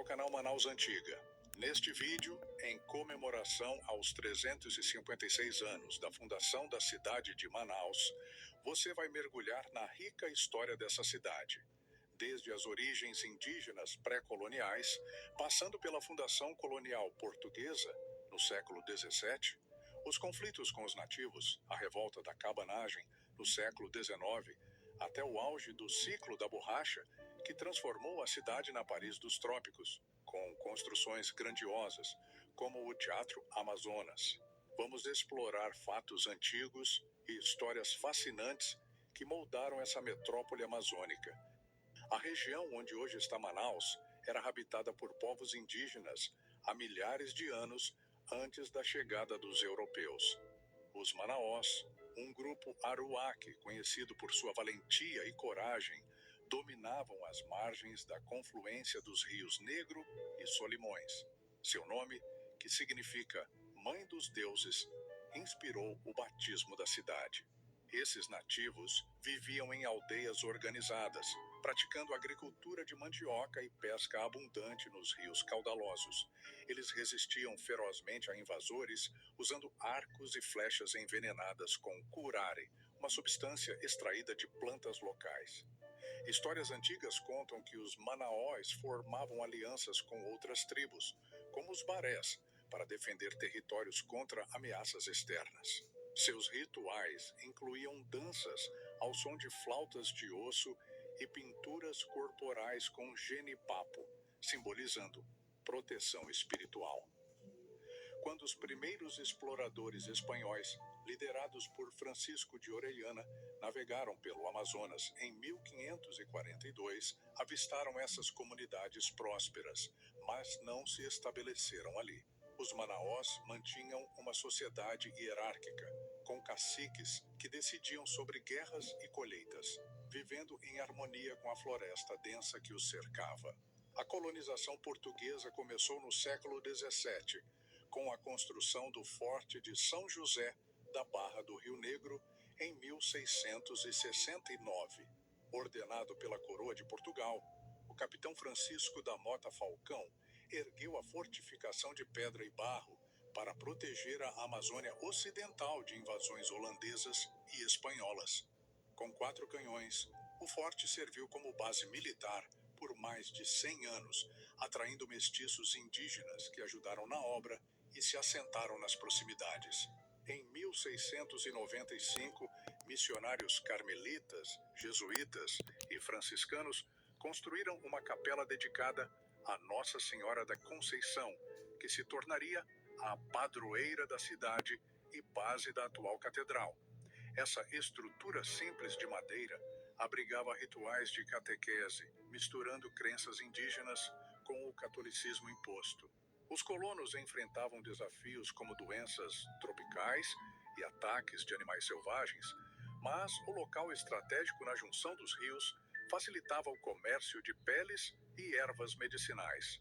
ao canal Manaus Antiga. Neste vídeo, em comemoração aos 356 anos da fundação da cidade de Manaus, você vai mergulhar na rica história dessa cidade. Desde as origens indígenas pré-coloniais, passando pela fundação colonial portuguesa, no século XVII, os conflitos com os nativos, a revolta da cabanagem, no século XIX, até o auge do ciclo da borracha, que transformou a cidade na Paris dos trópicos, com construções grandiosas, como o Teatro Amazonas. Vamos explorar fatos antigos e histórias fascinantes que moldaram essa metrópole amazônica. A região onde hoje está Manaus era habitada por povos indígenas há milhares de anos antes da chegada dos europeus. Os Manaós, um grupo aruaque conhecido por sua valentia e coragem, dominavam as margens da confluência dos rios Negro e Solimões. Seu nome, que significa Mãe dos Deuses, inspirou o batismo da cidade. Esses nativos viviam em aldeias organizadas, praticando agricultura de mandioca e pesca abundante nos rios caudalosos. Eles resistiam ferozmente a invasores, usando arcos e flechas envenenadas com curare, uma substância extraída de plantas locais. Histórias antigas contam que os manaós formavam alianças com outras tribos, como os barés, para defender territórios contra ameaças externas. Seus rituais incluíam danças ao som de flautas de osso e pinturas corporais com genipapo, simbolizando proteção espiritual. Quando os primeiros exploradores espanhóis, liderados por Francisco de Orellana, navegaram pelo Amazonas em 1542, avistaram essas comunidades prósperas, mas não se estabeleceram ali. Os manaós mantinham uma sociedade hierárquica, com caciques que decidiam sobre guerras e colheitas, vivendo em harmonia com a floresta densa que os cercava. A colonização portuguesa começou no século XVII, com a construção do Forte de São José da Barra do Rio Negro em 1669. Ordenado pela Coroa de Portugal, o capitão Francisco da Mota Falcão ergueu a fortificação de pedra e barro para proteger a Amazônia Ocidental de invasões holandesas e espanholas. Com 4 canhões, o forte serviu como base militar por mais de 100 anos, atraindo mestiços indígenas que ajudaram na obra e se assentaram nas proximidades. Em 1695, missionários carmelitas, jesuítas e franciscanos construíram uma capela dedicada a Nossa Senhora da Conceição, que se tornaria a padroeira da cidade e base da atual catedral. Essa estrutura simples de madeira abrigava rituais de catequese, misturando crenças indígenas com o catolicismo imposto. Os colonos enfrentavam desafios como doenças tropicais e ataques de animais selvagens, mas o local estratégico na junção dos rios facilitava o comércio de peles e ervas medicinais.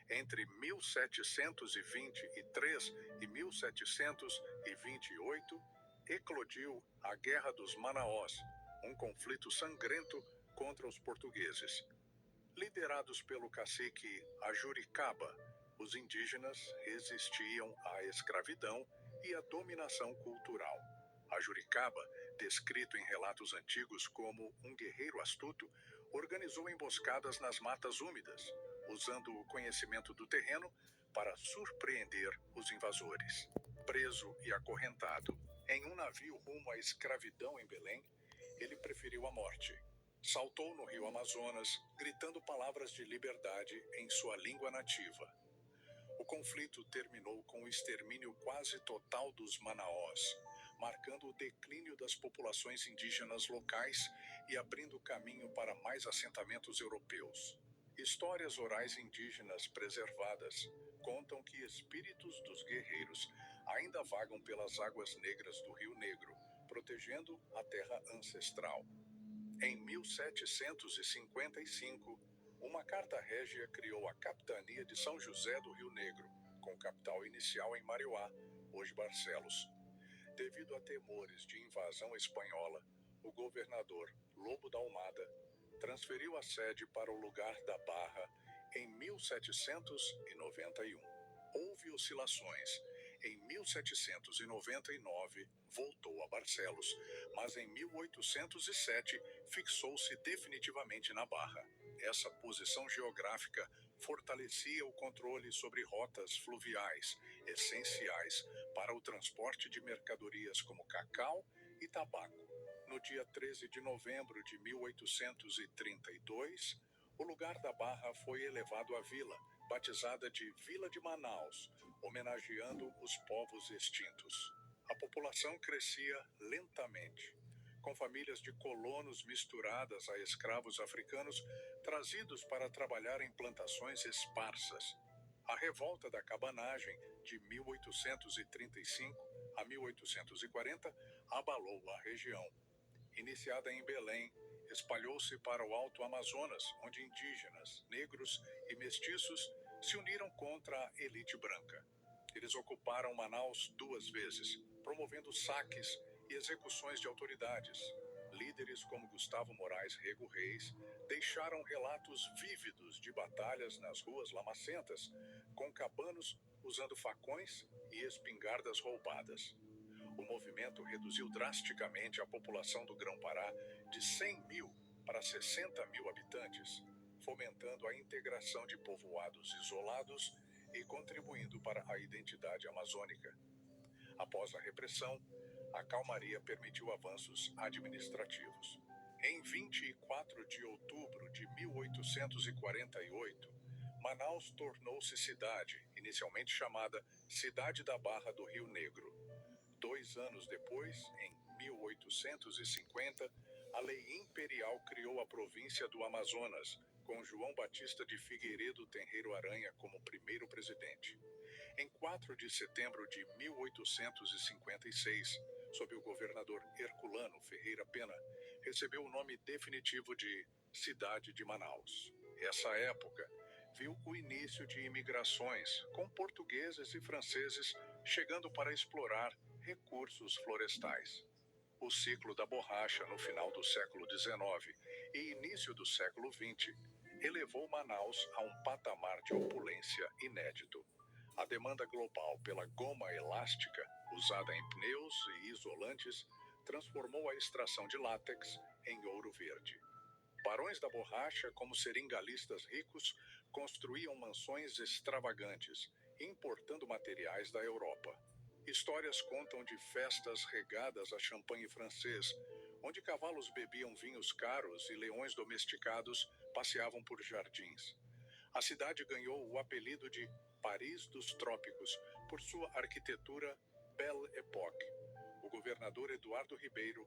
Entre 1723 e 1728, eclodiu a Guerra dos Manaós, um conflito sangrento contra os portugueses. Liderados pelo cacique Ajuricaba, os indígenas resistiam à escravidão e à dominação cultural. Ajuricaba, descrito em relatos antigos como um guerreiro astuto, organizou emboscadas nas matas úmidas, usando o conhecimento do terreno para surpreender os invasores. Preso e acorrentado em um navio rumo à escravidão em Belém, ele preferiu a morte. Saltou no rio Amazonas, gritando palavras de liberdade em sua língua nativa. O conflito terminou com o extermínio quase total dos manaós, marcando o declínio das populações indígenas locais e abrindo caminho para mais assentamentos europeus. Histórias orais indígenas preservadas contam que espíritos dos guerreiros ainda vagam pelas águas negras do Rio Negro, protegendo a terra ancestral. Em 1755, uma carta régia criou a Capitania de São José do Rio Negro, com capital inicial em Mariuá, hoje Barcelos. Devido a temores de invasão espanhola, o governador Lobo da Almada transferiu a sede para o lugar da Barra em 1791. Houve oscilações. Em 1799, voltou a Barcelos, mas em 1807 fixou-se definitivamente na Barra. Essa posição geográfica fortalecia o controle sobre rotas fluviais, essenciais para o transporte de mercadorias como cacau e tabaco. No dia 13 de novembro de 1832, o lugar da Barra foi elevado à vila, batizada de Vila de Manaus, homenageando os povos extintos. A população crescia lentamente, com famílias de colonos misturadas a escravos africanos trazidos para trabalhar em plantações esparsas. A revolta da cabanagem de 1835 a 1840 abalou a região. Iniciada em Belém, espalhou-se para o Alto Amazonas, onde indígenas, negros e mestiços se uniram contra a elite branca. Eles ocuparam Manaus 2 vezes, promovendo saques e execuções de autoridades. Líderes como Gustavo Moraes Rego Reis deixaram relatos vívidos de batalhas nas ruas lamacentas, com cabanos usando facões e espingardas roubadas. O movimento reduziu drasticamente a população do Grão-Pará de 100 mil para 60 mil habitantes, fomentando a integração de povoados isolados e contribuindo para a identidade amazônica. Após a repressão, a calmaria permitiu avanços administrativos. Em 24 de outubro de 1848, Manaus tornou-se cidade, inicialmente chamada Cidade da Barra do Rio Negro. 2 anos depois, em 1850, a Lei Imperial criou a província do Amazonas, com João Batista de Figueiredo Tenreiro Aranha como primeiro presidente. Em 4 de setembro de 1856, sob o governador Herculano Ferreira Pena, recebeu o nome definitivo de Cidade de Manaus. Essa época viu o início de imigrações, com portugueses e franceses chegando para explorar recursos florestais. O ciclo da borracha no final do século XIX e início do século XX elevou Manaus a um patamar de opulência inédito. A demanda global pela goma elástica, usada em pneus e isolantes, transformou a extração de látex em ouro verde. Barões da borracha, como seringalistas ricos, construíam mansões extravagantes, importando materiais da Europa. Histórias contam de festas regadas a champanhe francês, onde cavalos bebiam vinhos caros e leões domesticados passeavam por jardins. A cidade ganhou o apelido de Paris dos Trópicos por sua arquitetura Belle Époque. O governador Eduardo Ribeiro,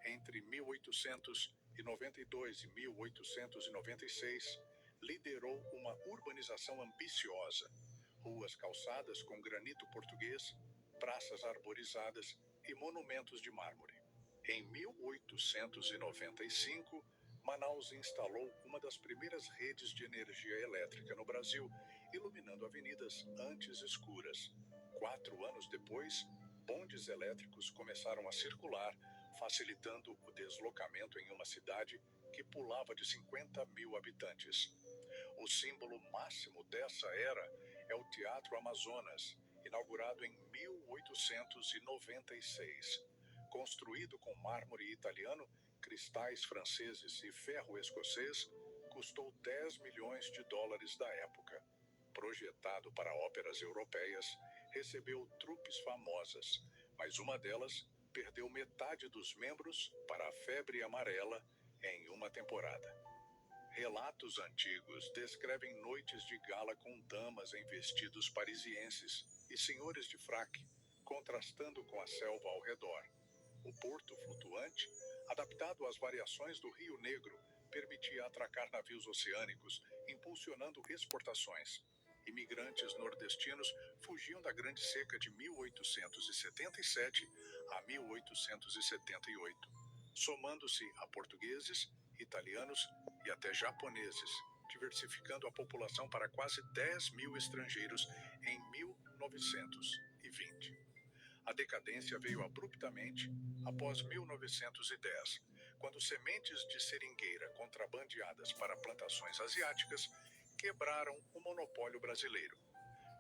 entre 1892 e 1896, liderou uma urbanização ambiciosa, ruas calçadas com granito português, praças arborizadas e monumentos de mármore. Em 1895, Manaus instalou uma das primeiras redes de energia elétrica no Brasil, iluminando avenidas antes escuras. 4 anos depois, bondes elétricos começaram a circular, facilitando o deslocamento em uma cidade que pulava de 50 mil habitantes. O símbolo máximo dessa era é o Teatro Amazonas, inaugurado em 1896. Construído com mármore italiano, cristais franceses e ferro escocês, custou 10 milhões de dólares da época. Projetado para óperas europeias, recebeu trupes famosas, mas uma delas perdeu metade dos membros para a febre amarela em uma temporada. Relatos antigos descrevem noites de gala com damas em vestidos parisienses e senhores de fraque, contrastando com a selva ao redor. O porto flutuante, adaptado às variações do Rio Negro, permitia atracar navios oceânicos, impulsionando exportações. Imigrantes nordestinos fugiam da Grande Seca de 1877 a 1878, somando-se a portugueses, italianos e até japoneses, diversificando a população para quase 10 mil estrangeiros em 1920. A decadência veio abruptamente após 1910, quando sementes de seringueira contrabandeadas para plantações asiáticas quebraram o monopólio brasileiro.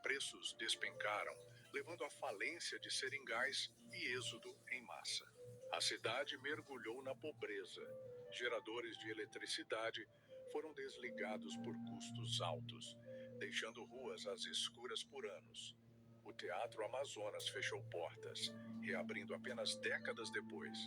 Preços despencaram, levando à falência de seringais e êxodo em massa. A cidade mergulhou na pobreza. Geradores de eletricidade foram desligados por custos altos, deixando ruas às escuras por anos. O Teatro Amazonas fechou portas, reabrindo apenas décadas depois.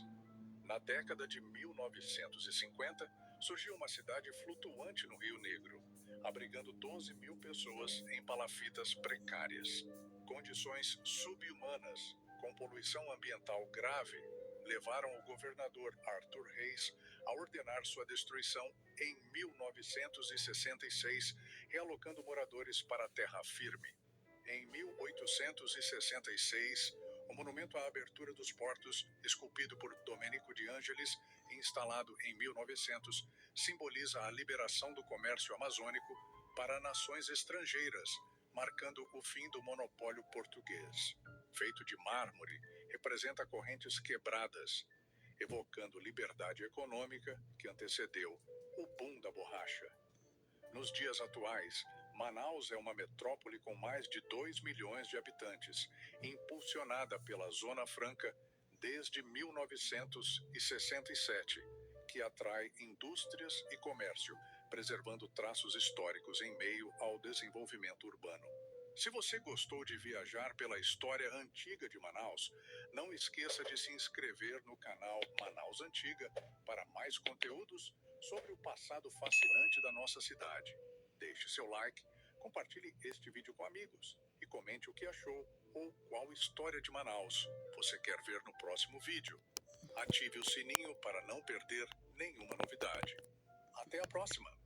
Na década de 1950, surgiu uma cidade flutuante no Rio Negro, abrigando 12 mil pessoas em palafitas precárias. Condições subhumanas, com poluição ambiental grave, levaram o governador Arthur Reis a ordenar sua destruição em 1966, realocando moradores para a terra firme. Em 1866, o monumento à abertura dos portos, esculpido por Domenico de Ângelis e instalado em 1900, simboliza a liberação do comércio amazônico para nações estrangeiras, marcando o fim do monopólio português. Feito de mármore, representa correntes quebradas, evocando liberdade econômica que antecedeu o boom da borracha. Nos dias atuais, Manaus é uma metrópole com mais de 2 milhões de habitantes, impulsionada pela Zona Franca desde 1967, que atrai indústrias e comércio, preservando traços históricos em meio ao desenvolvimento urbano. Se você gostou de viajar pela história antiga de Manaus, não esqueça de se inscrever no canal Manaus Antiga para mais conteúdos sobre o passado fascinante da nossa cidade. Deixe seu like, compartilhe este vídeo com amigos e comente o que achou ou qual história de Manaus você quer ver no próximo vídeo. Ative o sininho para não perder nenhuma novidade. Até a próxima!